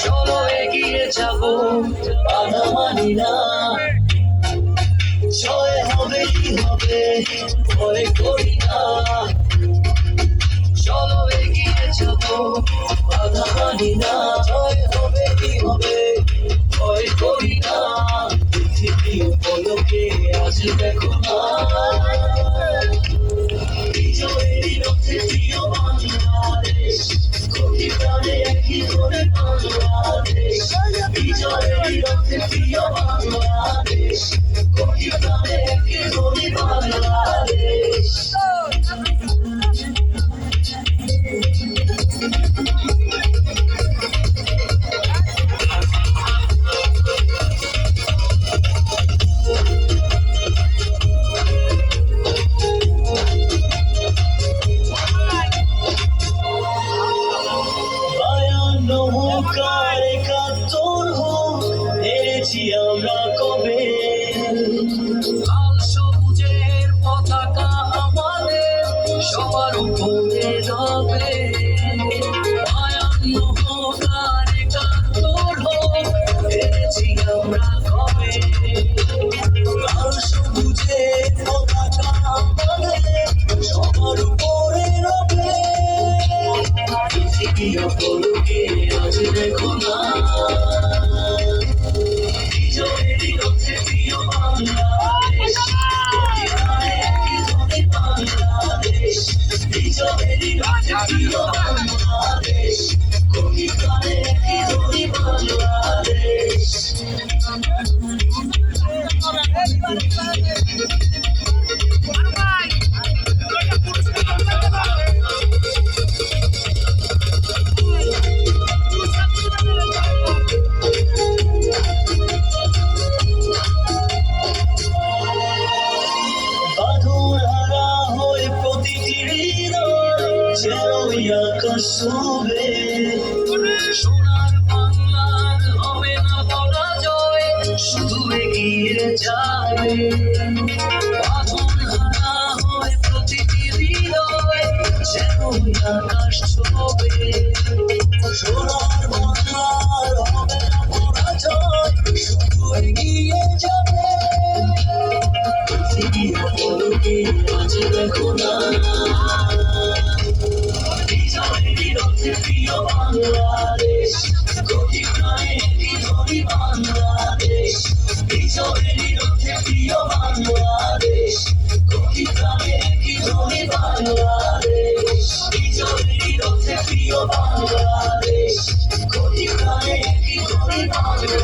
চলো এগিয়ে যাবো, বাধা মানি না। জয় হবে কি হবে, ভয় করি না। চলো এগিয়ে যাবো, বাধা মানি না। জয় হবে কি হবে, ভয় করি না। পৃথিবী উপলকে আজ দেখো না, বিজয়েরই রথে প্রিয় বাংলাদেশ। কোটি প্রাণে একই করে বাংলাদেশ, বিজয়েরই রথে প্রিয় বাংলাদেশ। কোটি প্রাণে একই করে বাংলাদেশ। আমরা কবে লাল সবুজের পতাকা আমাদের সবার উপরে রবে। 52 হোক আর 71 হোক, হেরেছি আমরা কবে। লাল সবুজের পতাকা আমাদের সবার উপরে রবে। পৃথিবী অপরকে আজ দেখো না, বিজয়েরই রথে প্রিয় বাংলাদেশ। কোটি প্রাণে একই ধ্বনি বাংলাদেশ, বিজয়েরই রথে প্রিয় বাংলাদেশ। কোটি প্রাণে একই ধ্বনি বাংলাদেশ। আকাশ ছুবে, সোনার বাংলার হবে না পরাজয়, শুধু এগিয়ে যাবে। বাঁধন হারা হয় প্রতিটি হৃদয়, যেন আকাশ ছুবে। সোনার বাংলার হবে না পরাজয়, শুধু এগিয়ে যাবে। পৃথিবী অপরকে আজ দেখো না, বিজয়েরই রথে প্রিয় বাংলাদেশ। কোটি প্রাণে একই ধ্বনি বাংলাদেশ, বিজয়েরই রথে প্রিয় বাংলাদেশ। কোটি প্রাণে একই ধ্বনি বাংলাদেশ, বিজয়েরই রথে প্রিয় বাংলাদেশ। কোটি প্রাণে একই ধ্বনি বাংলাদেশ।